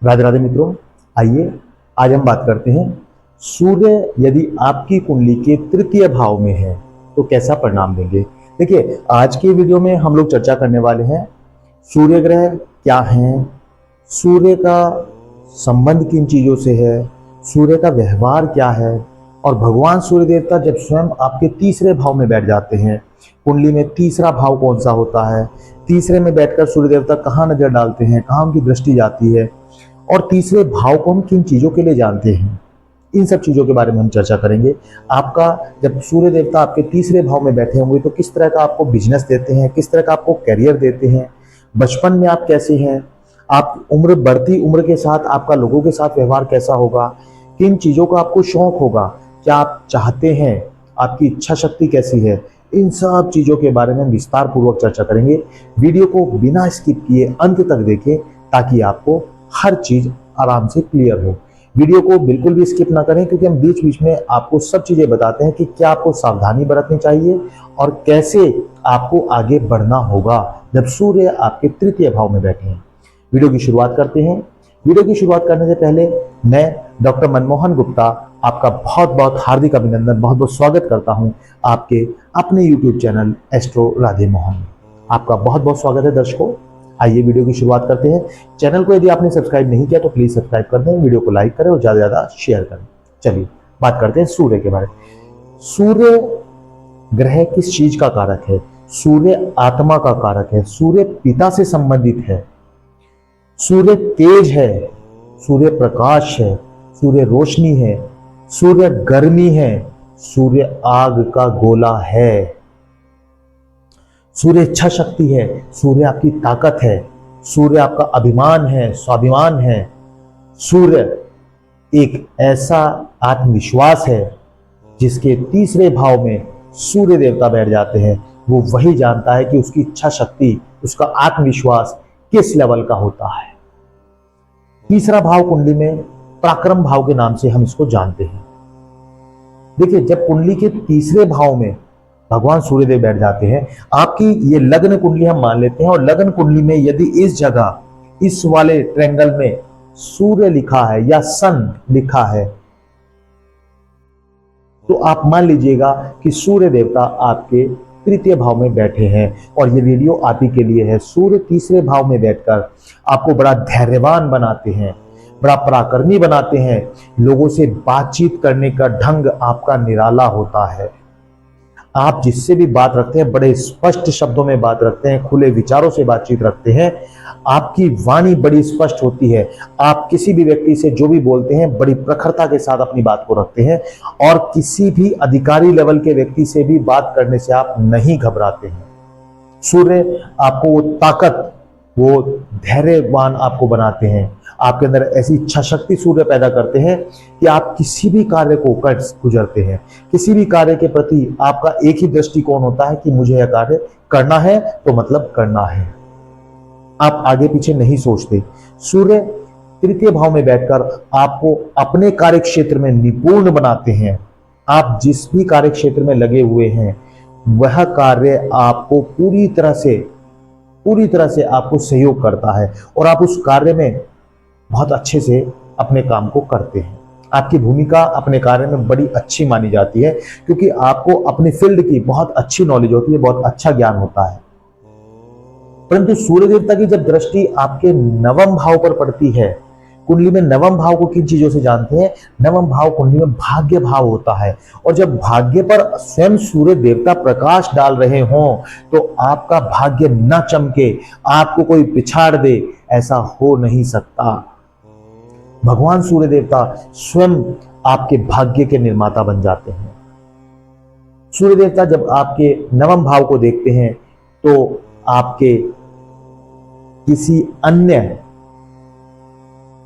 राधे राधे मित्रों, आइए आज हम बात करते हैं सूर्य यदि आपकी कुंडली के तृतीय भाव में है तो कैसा परिणाम देंगे। देखिए, आज की वीडियो में हम लोग चर्चा करने वाले हैं सूर्य ग्रह क्या हैं, सूर्य का संबंध किन चीजों से है, सूर्य का व्यवहार क्या है और भगवान सूर्य देवता जब स्वयं आपके तीसरे भाव में बैठ जाते हैं, कुंडली में तीसरा भाव कौन सा होता है, तीसरे में बैठकर सूर्य देवता कहाँ नजर डालते हैं, कहाँ उनकी दृष्टि जाती है और तीसरे भाव को हम किन चीजों के लिए जानते हैं, इन सब चीजों के बारे में हम चर्चा करेंगे। आपका जब सूर्य देवता आपके तीसरे भाव में बैठे होंगे तो किस तरह का आपको बिजनेस देते हैं, किस तरह का आपको करियर देते हैं, बचपन में आप कैसे हैं, आप उम्र बढ़ती उम्र के साथ आपका लोगों के साथ व्यवहार कैसा होगा, किन चीजों का आपको शौक होगा, क्या आप चाहते हैं, आपकी इच्छा शक्ति कैसी है, इन सब चीजों के बारे में विस्तार पूर्वक चर्चा करेंगे। वीडियो को बिना स्किप किए अंत तक देखें ताकि आपको हर चीज आराम से क्लियर हो। वीडियो को बिल्कुल भी स्किप ना करें क्योंकि हम बीच बीच में आपको सब चीजें बताते हैं कि क्या आपको सावधानी बरतनी चाहिए और कैसे आपको आगे बढ़ना होगा जब सूर्य आपके तृतीय भाव में बैठे हैं। वीडियो की शुरुआत करते हैं। वीडियो की शुरुआत करने से पहले मैं डॉक्टर मनमोहन गुप्ता आपका बहुत बहुत हार्दिक अभिनंदन, बहुत बहुत स्वागत करता हूं आपके अपने YouTube channel astro Radhe Mohan में। आपका बहुत बहुत स्वागत है दर्शकों। आइए वीडियो की शुरुआत करते हैं। चैनल को यदि आपने सब्सक्राइब नहीं किया तो प्लीज सब्सक्राइब कर दें, वीडियो को लाइक करें और ज्यादा से ज्यादा शेयर करें। चलिए बात करते हैं सूर्य के बारे में। सूर्य ग्रह किस चीज का कारक है? सूर्य आत्मा का कारक है, सूर्य पिता से संबंधित है, सूर्य तेज है, सूर्य प्रकाश है, सूर्य रोशनी है, सूर्य गर्मी है, सूर्य आग का गोला है, सूर्य इच्छा शक्ति है, सूर्य आपकी ताकत है, सूर्य आपका अभिमान है, स्वाभिमान है, सूर्य एक ऐसा आत्मविश्वास है जिसके तीसरे भाव में सूर्य देवता बैठ जाते हैं। वो वही जानता है कि उसकी इच्छा शक्ति, उसका आत्मविश्वास किस लेवल का होता है। तीसरा भाव कुंडली में पराक्रम भाव के नाम से हम इसको जानते हैं। देखिए, जब कुंडली के तीसरे भाव में भगवान सूर्यदेव बैठ जाते हैं, आपकी ये लग्न कुंडली हम मान लेते हैं और लग्न कुंडली में यदि इस जगह इस वाले ट्रायंगल में सूर्य लिखा है या सन लिखा है तो आप मान लीजिएगा कि सूर्य देवता आपके तृतीय भाव में बैठे हैं और ये वीडियो आप ही के लिए है। सूर्य तीसरे भाव में बैठकर आपको बड़ा धैर्यवान बनाते हैं, बड़ा पराक्रमी बनाते हैं, लोगों से बातचीत करने का ढंग आपका निराला होता है, आप जिससे भी बात रखते हैं बड़े स्पष्ट शब्दों में बात रखते हैं, खुले विचारों से बातचीत रखते हैं, आपकी वाणी बड़ी स्पष्ट होती है, आप किसी भी व्यक्ति से जो भी बोलते हैं बड़ी प्रखरता के साथ अपनी बात को रखते हैं और किसी भी अधिकारी लेवल के व्यक्ति से भी बात करने से आप नहीं घबराते हैं। सूर्य आपको वो ताकत, वो धैर्यवान आपको बनाते हैं, आपके अंदर ऐसी इच्छा शक्ति सूर्य पैदा करते हैं कि आप किसी भी कार्य को कर गुजरते हैं। किसी भी कार्य के प्रति आपका एक ही दृष्टिकोण होता है कि मुझे यह कार्य करना है तो मतलब करना है, आप आगे पीछे नहीं सोचते। सूर्य तृतीय भाव में बैठकर आपको अपने कार्य क्षेत्र में निपुण बनाते हैं। आप जिस भी कार्य क्षेत्र में लगे हुए हैं वह कार्य आपको पूरी तरह से आपको सहयोग करता है और आप उस कार्य में बहुत अच्छे से अपने काम को करते हैं। आपकी भूमिका अपने कार्य में बड़ी अच्छी मानी जाती है क्योंकि आपको अपनी फील्ड की बहुत अच्छी नॉलेज होती है, बहुत अच्छा ज्ञान होता है। परंतु सूर्य देवता की जब दृष्टि आपके नवम भाव पर पड़ती है, कुंडली में नवम भाव को किन चीजों से जानते हैं? नवम भाव कुंडली में भाग्य भाव होता है और जब भाग्य पर स्वयं सूर्य देवता प्रकाश डाल रहे हों तो आपका भाग्य न चमके, आपको कोई पिछाड़ दे, ऐसा हो नहीं सकता। भगवान सूर्य देवता स्वयं आपके भाग्य के निर्माता बन जाते हैं। सूर्य देवता जब आपके नवम भाव को देखते हैं तो आपके किसी अन्य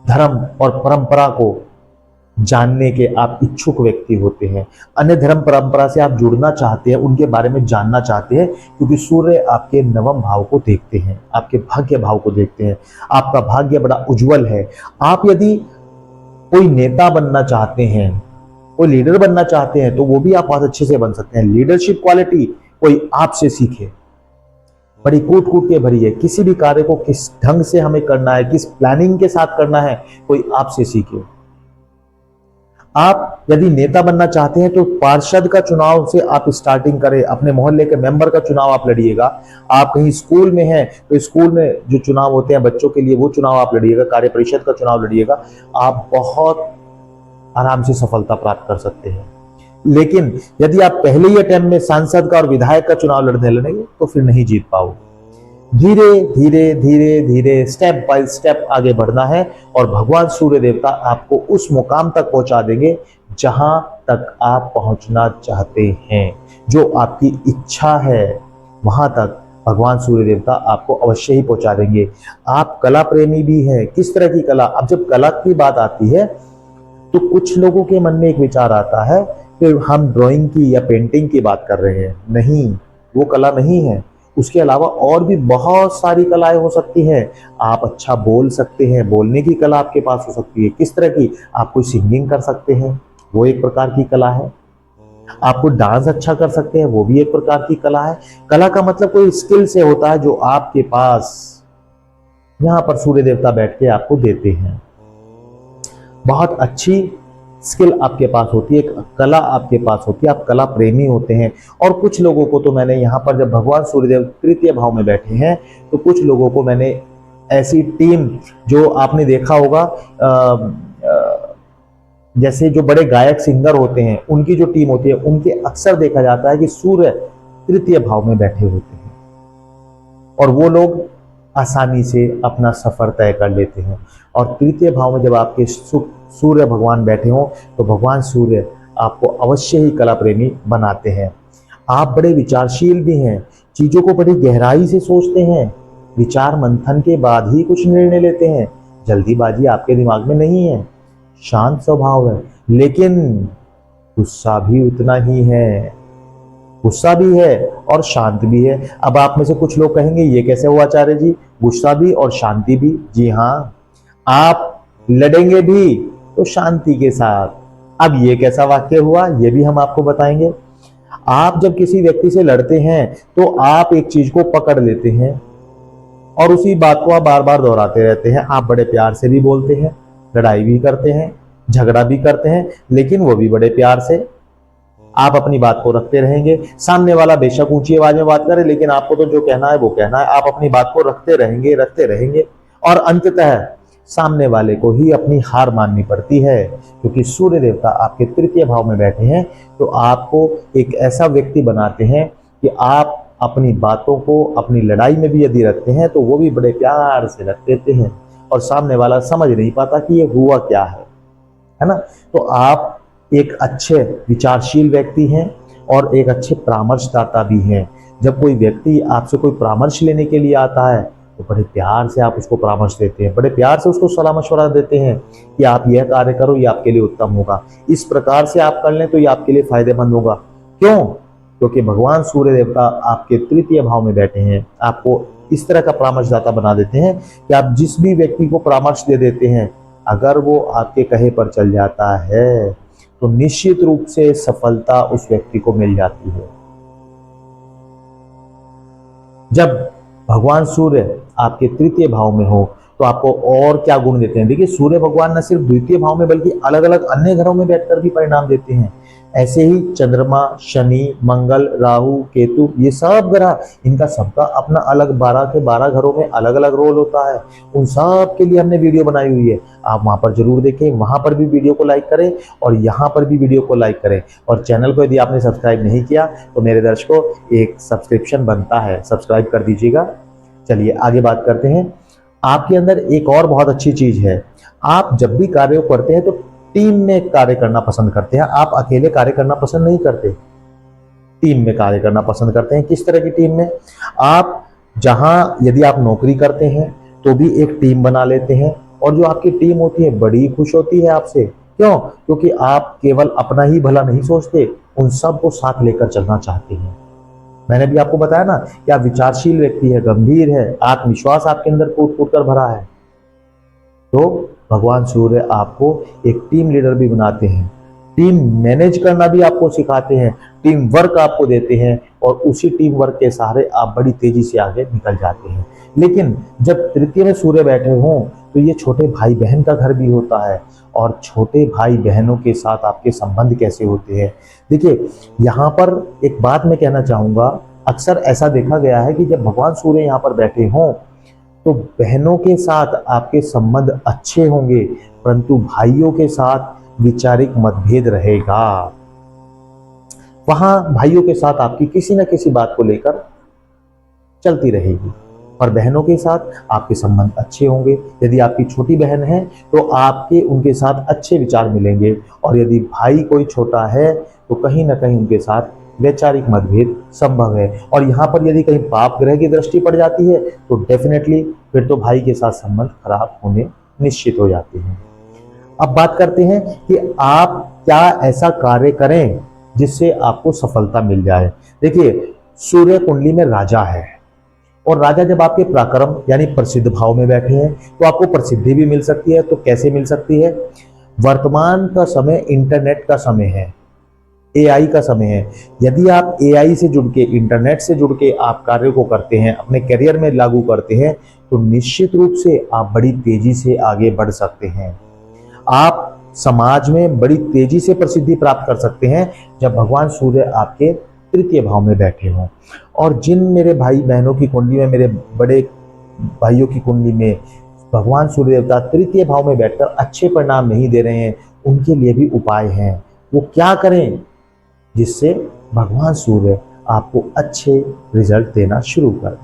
धर्म और परंपरा को जानने के आप इच्छुक व्यक्ति होते हैं, अन्य धर्म परंपरा से आप जुड़ना चाहते हैं, उनके बारे में जानना चाहते हैं क्योंकि सूर्य आपके नवम भाव को देखते हैं, आपके भाग्य भाव को देखते हैं। आपका भाग्य बड़ा उज्जवल है। आप यदि कोई नेता बनना चाहते हैं, कोई लीडर बनना चाहते हैं तो वो भी आप बहुत अच्छे से बन सकते हैं। लीडरशिप क्वालिटी कोई आपसे सीखे। बड़ी कूट कूट के भरी है। किसी भी कार्य को किस ढंग से हमें करना है, किस प्लानिंग के साथ करना है, कोई आपसे सीखे। आप यदि नेता बनना चाहते हैं तो पार्षद का चुनाव से आप स्टार्टिंग करें, अपने मोहल्ले के मेंबर का चुनाव आप लड़िएगा। आप कहीं स्कूल में हैं तो स्कूल में जो चुनाव होते हैं बच्चों के लिए, वो चुनाव आप लड़िएगा, कार्य परिषद का चुनाव लड़िएगा। आप बहुत आराम से सफलता प्राप्त कर सकते हैं। लेकिन यदि आप पहले ही अटेम्प्ट में सांसद का और विधायक का चुनाव लड़ने लगेंगे तो फिर नहीं जीत पाओगे। धीरे धीरे धीरे धीरे स्टेप बाय स्टेप आगे बढ़ना है और भगवान सूर्य देवता आपको उस मुकाम तक पहुंचा देंगे जहां तक आप पहुंचना चाहते हैं। जो आपकी इच्छा है वहां तक भगवान सूर्य देवता आपको अवश्य ही पहुंचा देंगे। आप कला प्रेमी भी हैं। किस तरह की कला? अब जब कला की बात आती है तो कुछ लोगों के मन में एक विचार आता है कि हम ड्राइंग की या पेंटिंग की बात कर रहे हैं। नहीं, वो कला नहीं है। उसके अलावा और भी बहुत सारी कलाएं हो सकती हैं। आप अच्छा बोल सकते हैं, बोलने की कला आपके पास हो सकती है। किस तरह की? आप कोई सिंगिंग कर सकते हैं, वो एक प्रकार की कला है। आप कोई डांस अच्छा कर सकते हैं, वो भी एक प्रकार की कला है। कला का मतलब कोई स्किल से होता है जो आपके पास यहां पर सूर्य देवता बैठ के आपको देते हैं। बहुत अच्छी स्किल आपके पास होती है, एक कला आपके पास होती है, आप कला प्रेमी होते हैं। और कुछ लोगों को तो मैंने यहाँ पर, जब भगवान सूर्यदेव तृतीय भाव में बैठे हैं, तो कुछ लोगों को मैंने ऐसी टीम, जो आपने देखा होगा जैसे जो बड़े गायक सिंगर होते हैं उनकी जो टीम होती है, उनके अक्सर देखा जाता है कि सूर्य तृतीय भाव में बैठे होते हैं और वो लोग आसानी से अपना सफर तय कर लेते हैं। और तृतीय भाव में जब आपके सूर्य भगवान बैठे हों तो भगवान सूर्य आपको अवश्य ही कला प्रेमी बनाते हैं। आप बड़े विचारशील भी हैं, चीजों को बड़ी गहराई से सोचते हैं, विचार मंथन के बाद ही कुछ निर्णय लेते हैं। जल्दीबाजी आपके दिमाग में नहीं है, शांत स्वभाव है, लेकिन गुस्सा भी उतना ही है। गुस्सा भी है और शांत भी है। अब आप में से कुछ लोग कहेंगे ये कैसे हुआ आचार्य जी, गुस्सा भी और शांति भी? जी हाँ, आप लड़ेंगे भी तो शांति के साथ। अब ये कैसा वाक्य हुआ, ये भी हम आपको बताएंगे। आप जब किसी व्यक्ति से लड़ते हैं तो आप एक चीज को पकड़ लेते हैं और उसी बात को आप बार बार दोहराते रहते हैं। आप बड़े प्यार से भी बोलते हैं, लड़ाई भी करते हैं, झगड़ा भी करते हैं, लेकिन वो भी बड़े प्यार से आप अपनी बात को रखते रहेंगे। सामने वाला बेशक ऊंची आवाज में बात करे, लेकिन आपको तो जो कहना है वो कहना है। आप अपनी बात को रखते रहेंगे और अंततः सामने वाले को ही अपनी हार माननी पड़ती है, क्योंकि सूर्य देवता आपके तृतीय भाव में बैठे हैं। तो आपको एक ऐसा व्यक्ति बनाते हैं कि आप अपनी बातों को, अपनी लड़ाई में भी यदि रखते हैं तो वो भी बड़े प्यार से रख देते हैं और सामने वाला समझ नहीं पाता कि ये हुआ क्या है ना। तो आप एक अच्छे विचारशील व्यक्ति हैं और एक अच्छे परामर्शदाता भी हैं। जब कोई व्यक्ति आपसे कोई परामर्श लेने के लिए आता है तो बड़े प्यार से आप उसको परामर्श देते हैं, बड़े प्यार से उसको सलाह मशवरा देते हैं कि आप यह कार्य करो, ये आपके लिए उत्तम होगा, इस प्रकार से आप कर लें तो ये आपके लिए फायदेमंद होगा। क्यों? क्योंकि भगवान सूर्य देवता आपके तृतीय भाव में बैठे हैं। आपको इस तरह का परामर्शदाता बना देते हैं कि आप जिस भी व्यक्ति को परामर्श दे देते हैं, अगर वो आपके कहे पर चल जाता है तो निश्चित रूप से सफलता उस व्यक्ति को मिल जाती है। जब भगवान सूर्य आपके तृतीय भाव में हो तो आपको और क्या गुण देते हैं? देखिए, सूर्य भगवान न सिर्फ द्वितीय भाव में बल्कि अलग अलग अन्य घरों में बैठकर भी परिणाम देते हैं। ऐसे ही चंद्रमा, शनि, मंगल, राहु, केतु, ये सब ग्रह, इनका सबका अपना अलग 12 के 12 घरों में अलग अलग रोल होता है। उन सब के लिए हमने वीडियो बनाई हुई है, आप वहां पर जरूर देखें। वहां पर भी वीडियो को लाइक करें और यहाँ पर भी वीडियो को लाइक करें। और चैनल को यदि आपने सब्सक्राइब नहीं किया तो मेरे दर्शकों, एक सब्सक्रिप्शन बनता है, सब्सक्राइब कर दीजिएगा। चलिए आगे बात करते हैं। आपके अंदर एक और बहुत अच्छी चीज है, आप जब भी कार्य करते हैं तो टीम में कार्य करना पसंद करते हैं। आप अकेले कार्य करना पसंद नहीं करते, टीम में कार्य करना पसंद करते हैं। किस तरह की टीम में? आप जहां यदि आप नौकरी करते हैं तो भी एक टीम बना लेते हैं और जो आपकी टीम होती है बड़ी खुश होती है आपसे। क्यों? क्योंकि आप केवल अपना ही भला नहीं सोचते, उन सबको साथ लेकर चलना चाहते हैं। मैंने भी आपको बताया ना कि आप विचारशील व्यक्ति है, गंभीर है, आत्मविश्वास आपके अंदर कूट कूट कर भरा है। तो भगवान सूर्य आपको एक टीम लीडर भी बनाते हैं। टीम मैनेज करना भी आपको सिखाते हैं, टीम वर्क आपको देते हैं और उसी टीम वर्क के सहारे आप बड़ी तेजी से आगे निकल जाते हैं। लेकिन जब तृतीय में सूर्य बैठे हों तो ये छोटे भाई बहन का घर भी होता है और छोटे भाई बहनों के साथ आपके संबंध कैसे होते हैं। देखिए, यहाँ पर एक बात मैं कहना चाहूँगा, अक्सर ऐसा देखा गया है कि जब भगवान सूर्य यहाँ पर बैठे हों तो बहनों के साथ आपके संबंध अच्छे होंगे, परंतु भाइयों के साथ वैचारिक मतभेद रहेगा। वहां भाइयों के साथ आपकी किसी न किसी बात को लेकर चलती रहेगी और बहनों के साथ आपके संबंध अच्छे होंगे। यदि आपकी छोटी बहन है तो आपके उनके साथ अच्छे विचार मिलेंगे और यदि भाई कोई छोटा है तो कहीं ना कहीं उनके साथ वैचारिक मतभेद संभव है। और यहाँ पर यदि कहीं पाप ग्रह की दृष्टि पड़ जाती है तो डेफिनेटली फिर तो भाई के साथ संबंध खराब होने निश्चित हो जाते हैं। अब बात करते हैं कि आप क्या ऐसा कार्य करें जिससे आपको सफलता मिल जाए। देखिए, सूर्य कुंडली में राजा है और राजा जब आपके पराक्रम यानी प्रसिद्ध भाव में बैठे हैं तो आपको प्रसिद्धि भी मिल सकती है। तो कैसे मिल सकती है? वर्तमान का समय इंटरनेट का समय है, एआई का समय है। यदि आप एआई से जुड़ के, इंटरनेट से जुड़ के आप कार्य को करते हैं, अपने करियर में लागू करते हैं, तो निश्चित रूप से आप बड़ी तेजी से आगे बढ़ सकते हैं। आप समाज में बड़ी तेजी से प्रसिद्धि प्राप्त कर सकते हैं जब भगवान सूर्य आपके तृतीय भाव में बैठे हों। और जिन मेरे भाई बहनों की कुंडली में, मेरे बड़े भाइयों की कुंडली में भगवान सूर्य देवता तृतीय भाव में बैठकर अच्छे परिणाम नहीं दे रहे हैं, उनके लिए भी उपाय हैं। वो क्या करें जिससे भगवान सूर्य आपको अच्छे रिजल्ट देना शुरू करें।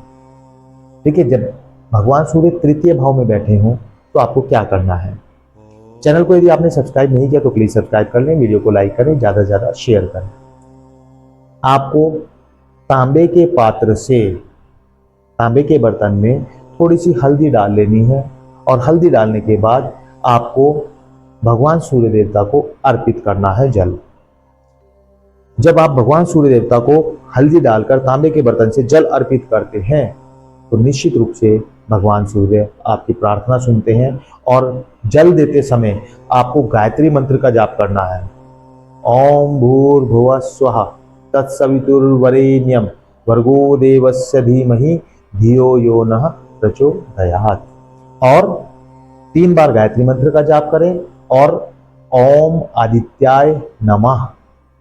देखिए, जब भगवान सूर्य तृतीय भाव में बैठे हों तो आपको क्या करना है। चैनल को यदि आपने सब्सक्राइब नहीं किया तो प्लीज सब्सक्राइब कर लें, वीडियो को लाइक करें, ज्यादा से ज्यादा शेयर करें। आपको तांबे के पात्र से, तांबे के बर्तन में थोड़ी सी हल्दी डाल लेनी है और हल्दी डालने के बाद आपको भगवान सूर्य देवता को अर्पित करना है जल। जब आप भगवान सूर्य देवता को हल्दी डालकर तांबे के बर्तन से जल अर्पित करते हैं तो निश्चित रूप से भगवान सूर्य आपकी प्रार्थना सुनते हैं। और जल देते समय आपको गायत्री मंत्र का जाप करना है। ओम भूर्भुवः स्वः तत्सवितुर्वरेण्यं भर्गो देवस्य धीमहि धियो यो नः प्रचोदयात्। और 3 बार गायत्री मंत्र का जाप करें और ओम आदित्याय नमः,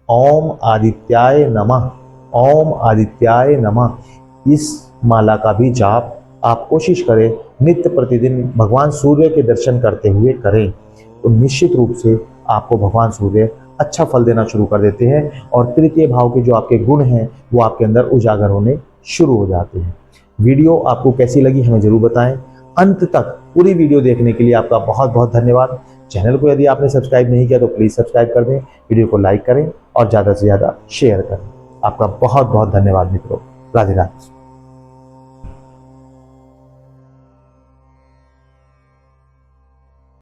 ओम आदित्याय नमः, ओम आदित्याय नमः, इस माला का भी जाप आप कोशिश करें नित्य प्रतिदिन भगवान सूर्य के दर्शन करते हुए करें। तो निश्चित रूप से आपको भगवान सूर्य अच्छा फल देना शुरू कर देते हैं और तृतीय भाव के जो आपके गुण हैं वो आपके अंदर उजागर होने शुरू हो जाते हैं। वीडियो आपको कैसी लगी हमें जरूर बताएं। अंत तक पूरी वीडियो देखने के लिए आपका बहुत बहुत धन्यवाद। चैनल को यदि आपने सब्सक्राइब नहीं किया तो प्लीज सब्सक्राइब कर दें, वीडियो को लाइक करें और ज्यादा से ज्यादा शेयर करें। आपका बहुत बहुत धन्यवाद मित्रों। राधे राधे।